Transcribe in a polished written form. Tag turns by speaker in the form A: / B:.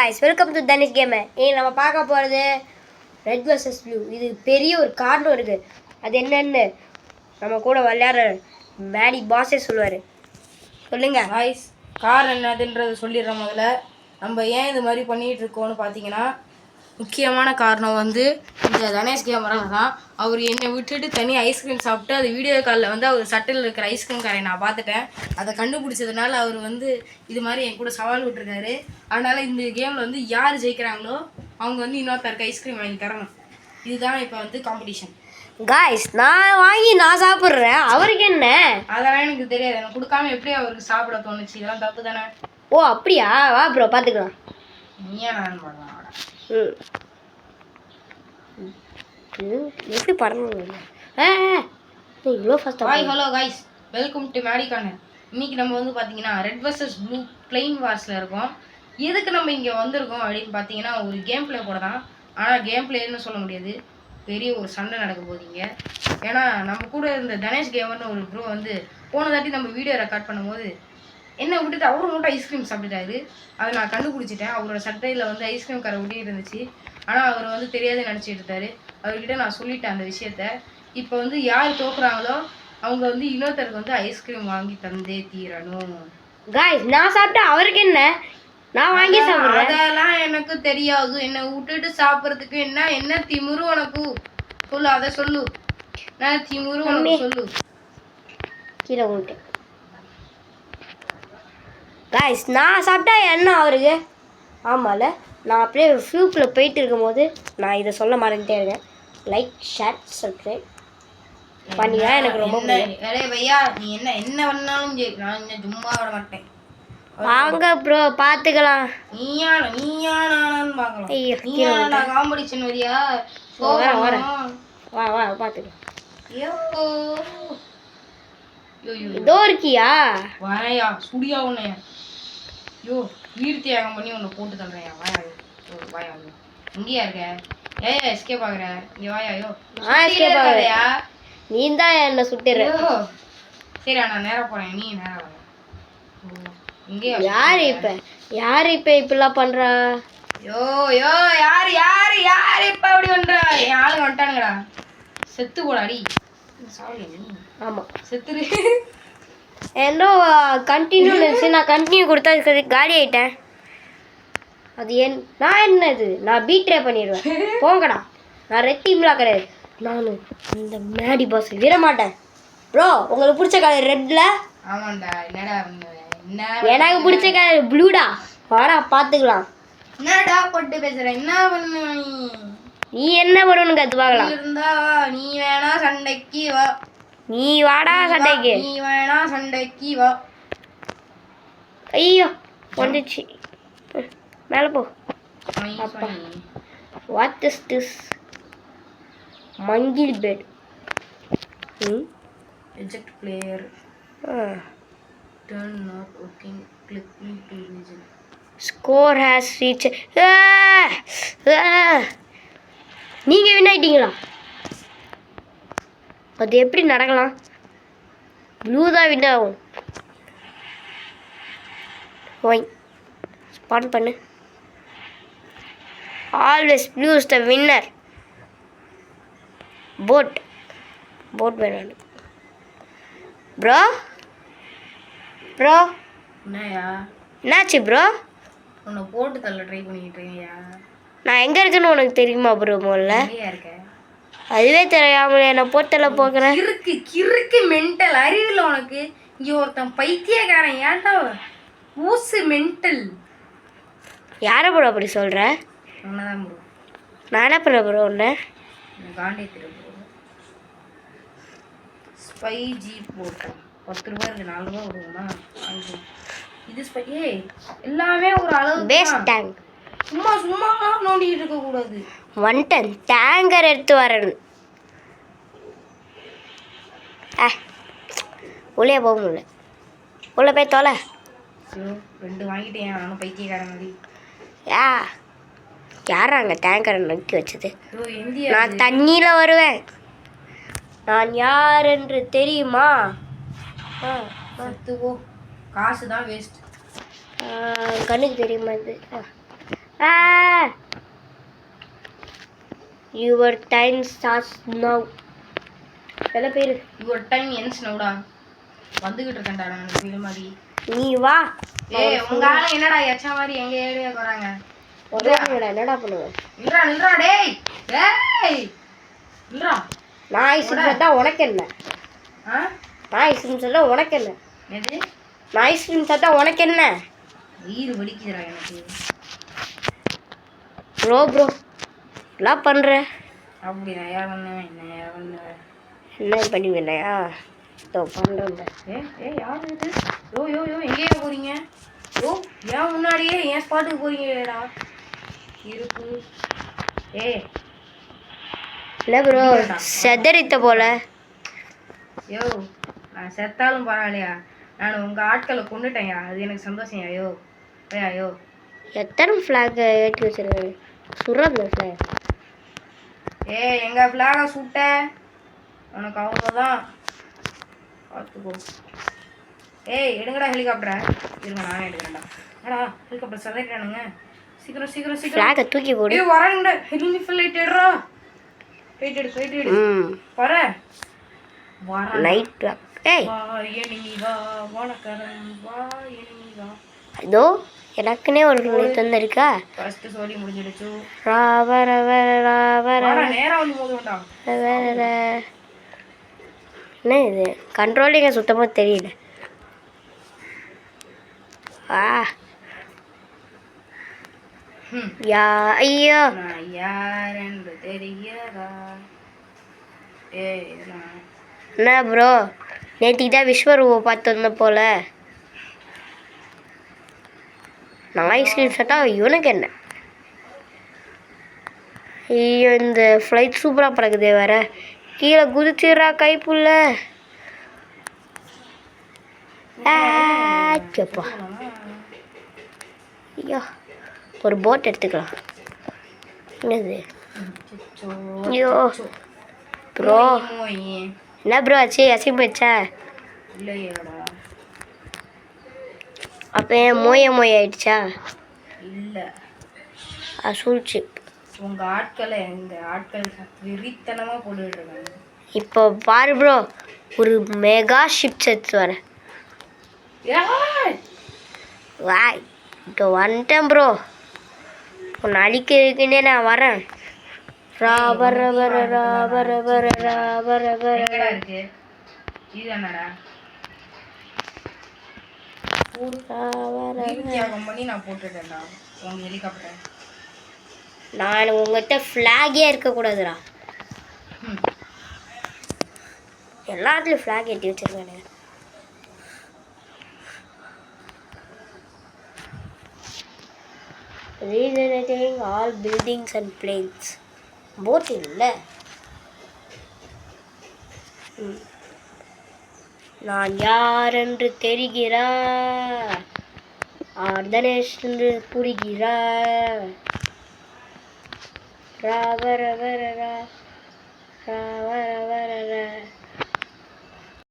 A: guys, welcome to Danish Gamer. நம்ம பார்க்க போறது ரெட் vs ப்ளூ. இது பெரிய ஒரு காரணம் இருக்கு. அது என்னன்னு நம்ம கூட விளையாடுற மேடி பாஸே சொல்வாரு. சொல்லுங்க
B: guys, கார் என்னதுன்றது சொல்லிடுறேன். முதல்ல நம்ம ஏன் இது மாதிரி பண்ணிட்டு இருக்கோம்னு பார்த்தீங்கன்னா, முக்கியமான காரணம் வந்து இந்த தனேஷ் கேமரா தான். அவர் என்னை விட்டுட்டு தனி ஐஸ்கிரீம் சாப்பிட்டு அது வீடியோ காலில் வந்து அவர் சட்டில் இருக்கிற ஐஸ்கிரீம் காரை நான் பார்த்துட்டேன். அதை கண்டுபிடிச்சதுனால அவர் வந்து இது மாதிரி என் கூட சவால் விட்டுருக்காரு. அதனால் இந்த கேமில் வந்து யார் ஜெயிக்கிறாங்களோ அவங்க வந்து இன்னொருத்தருக்கு ஐஸ்கிரீம் வாங்கி தரணும். இதுதான் இப்போ வந்து காம்படிஷன்.
A: காய்ஸ், நான் வாங்கி நான் சாப்பிட்றேன், அவருக்கு என்ன?
B: அதெல்லாம் எனக்கு தெரியாது. எனக்கு கொடுக்காம எப்படி அவருக்கு சாப்பிட தோணுச்சு? இதெல்லாம் தப்பு தானே.
A: ஓ அப்படியா? வா ப்ரோ, பார்த்துக்கலாம்.
B: நீயே நான் பண்ணலாம்.
A: எப்படி படணும்? இவ்வளோ ஃபஸ்ட்டாக.
B: Hi, hello guys, welcome to Maddy corner. இன்னைக்கு நம்ம வந்து பார்த்தீங்கன்னா ரெட் வர்சஸ் ப்ளூ பிளெயின் வார்ஸில் இருக்கோம். எதுக்கு நம்ம இங்கே வந்திருக்கோம் அப்படின்னு பார்த்தீங்கன்னா, ஒரு கேம் பிளே கூட தான். ஆனால் கேம் பிளேன்னு சொல்ல முடியாது, பெரிய ஒரு சண்டை நடக்க போதீங்க. ஏன்னா நம்ம கூட இருந்த தனேஷ் கேமர்னு ஒரு ப்ரோ வந்து போன தாட்டி நம்ம வீடியோ ரெக்கார்ட் பண்ணும்போது என்னை விட்டுட்டு அவரும் மட்டும் ஐஸ்கிரீம் சாப்பிட்டுட்டாரு. அதை நான் கண்டுபிடிச்சிட்டேன். அவரோட சட்டையில் வந்து ஐஸ்கிரீம் கரை ஒட்டி இருந்துச்சு. ஆனால் அவர் வந்து தெரியாத நினச்சிட்டு இருந்தாரு. அவர்கிட்ட நான் சொல்லிட்டேன் அந்த விஷயத்த. இப்போ வந்து யார் தோக்குறாங்களோ அவங்க வந்து இன்னொருத்தருக்கு வந்து ஐஸ்கிரீம் வாங்கி தந்தே தீரணும்.
A: காய்ஸ், நான் சாப்பிட்டா அவருக்கு என்ன? நான் வாங்கி சாப்பிட்றேன்.
B: அதெல்லாம் எனக்கு தெரியாது. என்னை விட்டுட்டு சாப்பிட்றதுக்கு என்ன திமுரு உனக்கு? சொல்லு, அதை சொல்லு. நான் திமுரு உனக்கு சொல்லு.
A: கீழே உங்கள்கிட்ட காய்ஸ், நான் சாப்பிட்டா என்ன அவருக்கு? ஆமாம்ல, நான் அப்படியே ஃப்ளூக்கில் போயிட்டு இருக்கும்போது நான் இதை சொல்ல மறந்துட்டே இருக்கேன். லைக், ஷேர், சப்ஸ்கிரைப் பண்ணியா எனக்கு ரொம்ப
B: பிடிக்கும். பையா, நீ என்ன பண்ணாலும் சரி, நான் இன்னும் சும்மா விட மாட்டேன்.
A: வாங்க ப்ரோ, பார்த்துக்கலாம்.
B: நீயானான்னு பார்க்கலாம். காம்படிஷன் வரியா?
A: வா வா பார்த்துக்கலாம்.
B: ஐயோ,
A: இதோ இருக்கியா?
B: வரையா சுடியா உன்னையா? ஐயோ, வீடு தியாகம் பண்ணி உன்னை போட்டு தள்ளுறேன். வாயா, வாயா, இங்கேயா இருக்க? ஏய், எஸ்கேப் ஆகுற. இங்கே வாயா. ஐயோ,
A: எஸ்கேப் ஆகுறியா? நீ தான் என்ன சுட்டுற.
B: சரி, நான் நேராக போகிறேன், நீ நேராக வர. இங்கேயா?
A: யார் இப்போ இப்படிலாம் பண்ணுறா?
B: யோ யார் இப்போ அப்படி பண்ணுறா? என் ஆளுங்க வந்துட்டானுங்கடா. செத்து போடாடி.
A: ஆமாம்,
B: செத்துரு.
A: என்னோ கண்டினியூ இருந்துச்சு. நான் கண்டினியூ கொடுத்தா காலி ஆகிட்டேன். அது நான் என்னது? நான் பீட்ரே பண்ணிடுவேன். போங்கடா, நான் ரெட் டீம்லாம் கிடையாது. நான் இந்த மேடி பாஸ் விட மாட்டேன். ப்ரோ, உங்களுக்கு பிடிச்ச கலர் ரெட்ல?
B: ஆமாண்டா. என்னடா
A: எனக்கு பிடிச்ச கலர் ப்ளூடா. வாடா பார்த்துக்கலாம்.
B: என்னடா போட்டு பேசுற? என்ன பண்ணு
A: நீ என்ன பண்ணணும்னு கற்று பார்க்கலாம்.
B: இருந்தா நீ வேணா சண்டைக்கு வா.
A: நீ வாடா சண்டைக்கு.
B: நீ வேணா சண்டைக்கு வா.
A: ஐயோ, வந்துச்சு. மேலே போ. அப்பா, வாட் இஸ் திஸ்? மங்கில் பெட்.
B: eject player. Turn not working. Click to region.
A: Score has reached. நீங்க வின் ஆயிட்டீங்களா? அது எப்படி நடக்கலாம்? ப்ளூ தான் வின் ஆகும். ஓய், ஸ்பான் பண்ணு. Always blue is the winner. Boat வேணும். ப்ரோ
B: என்னயா?
A: என்னாச்சு ப்ரோ?
B: உன்னை போட்டு தள்ள ட்ரை பண்ணிக்கிட்டு இருக்கியா?
A: நான் எங்கே இருக்கேன்னு உனக்கு தெரியுமா ப்ரோ? முதல்ல
B: இருக்க.
A: அதுவே தெரியாமலே நான் போட்டல போகிறேன்.
B: கிறுக்கு மென்டல் அறிவில் உனக்கு. இங்கே ஒருத்தன் பைத்தியக்காரன். ஏன்டா ஊசு மென்டல்?
A: யாரை ப்ரோ அப்படி சொல்கிற?
B: உன்னதான் ப்ரோ.
A: நான் என்ன பண்ணுற ப்ரோ? ஒன்று
B: காண்டே திரு ப்ரோ. ஸ்பை ஜீப் போட்டேன். 10 ரூபா இருக்கு, 4 ரூபா விடுவோமா? இது ஸ்பை. எல்லாமே ஒரு அளவு.
A: Base tank.
B: சும்மா நோண்டிக்கிட்டு இருக்கக்கூடாது.
A: வந்துட்டேன், டேங்கர் எடுத்து வரேன். உள்ளே போக முடியல. உள்ளே போய் தொலை.
B: ஐயோ, 2 வாங்கிட்டேன். நானும் பைத்தியக்காரன் மாதிரி.
A: யாராங்க டேங்கரை நோக்கி வச்சது?
B: இந்தியா.
A: நான் தண்ணியில் வருவேன். நான் யார் என்று தெரியுமா?
B: காசு தான் வேஸ்ட்.
A: கண்ணுக்கு தெரியுமா இது? Your time starts now. எல்லாம் பேரு
B: யுவர் டைம் என்ஸ் நவுடா. வந்துகிட்டு இருக்கேன்டா நான் வீடு மாதிரி.
A: நீ வா.
B: ஏய் உங்க ஆளு என்னடா எச்சா மாதிரி எங்க ஏரியா வராங்க?
A: என்னடா பண்ணுவ?
B: நில்றா நில்றா டேய். டேய் நில்றா.
A: நான் ஐஸ்கிரீம் சாப்பிட்டா உனக்கு என்ன? நான் ஐஸ்கிரீம் சாப்பிட்டா உனக்கு என்ன?
B: எது?
A: நான் ஐஸ்கிரீம் சாப்பிட்டா உனக்கு என்ன?
B: வயிறு வலிக்குதுடா எனக்கு.
A: ப்ரோ எல்லாம் பண்ற
B: அப்படி நான் யார் பண்ணுவேன்
A: என்ன பண்ணுவேலையா? இதோ பண்றேன்.
B: யார் இது? யோ எங்கேயா போறீங்க? ஏன் முன்னாடியே என் ஸ்பாட்டுக்கு போறீங்களேடா? இருக்கு.
A: இல்லை ப்ரோ செதறித்த போல.
B: யோ நான் செத்தாலும் பரவாயில்லையா, நான் உங்க ஆட்களை கொண்டுட்டேன்யா, அது எனக்கு சந்தோஷம். ஐயோ
A: எத்தனை ஃப்ளாக் ஏற்றி வச்சிருக்காரு? சுடுறது ஃப்ளாக்.
B: எங்க ஃப்ளாகை சுட்ட உனக்கு அவ்வளோதான், பார்த்துக்கோ. எடுங்கடா ஹெலிகாப்டரை. இருங்க நானே எடுக்கிறேன்டா. ஏடா ஹெலிகாப்டர் சதைட்டானுங்க. சீக்கிரம்
A: ஃப்ளாகை தூக்கி போடு.
B: வரேன்டா. ஹெலிமி ஃப்ளைட் எடுறா. ஃப்ளைட் எடு வரேன்.
A: நைட் இதோ எனக்குன்னே ஒரு ஃப்ளைட் வந்திருக்கா.
B: ஃபர்ஸ்ட் சோலி முடிஞ்சிடுச்சு.
A: என்ன இது கண்ட்ரோலிங்க சுத்தமாக தெரியல. ஐயோ
B: யார் என்று தெரியாதா?
A: என்ன ப்ரோ நேற்றுக்கு தான் விஸ்வரூபை பார்த்து வந்த போல. நான் ஐஸ்கிரீம் சாப்பிட்டா இவனுக்கு என்ன? ஐயோ இந்த ஃப்ளைட் சூப்பராக பறக்குதே வேற. கீழே குதிச்சிடுறா கைப்புள்ள. கேப்பா ஐயோ ஒரு போட் எடுத்துக்கலாம். என்னது? ஐயோ ப்ரோ என்ன ப்ரோ ஆச்சு? அசிங்கமாச்சா? அப்போ ஏன் மோய ஆயிடுச்சா?
B: இல்லை
A: சூழ்ச்சி.
B: உங்க ஆட்களை எங்க ஆட்கள் வெறித்தனமா போட்டுட்டு இருக்காங்க.
A: இப்போ பாரு ப்ரோ ஒரு மெகா ஷிப் செட்ஸ் வரேன். வாய் இப்போ வந்துட்டேன் ப்ரோ. உன்னை அழிக்கிறதுக்குன்னே நான் வரேன். நான் உங்கள்கிட்ட ஃப்ளாகே இருக்கக்கூடாதுடா. எல்லாத்துலேயும் ஃப்ளாக் ஏற்றி வச்சிருக்கேன். Regenerating all buildings and planes. Boat இல்லை. நான் யார் என்று தெரிகிறா? ஆர்தனேஷ் என்று புரிகிறா? ரா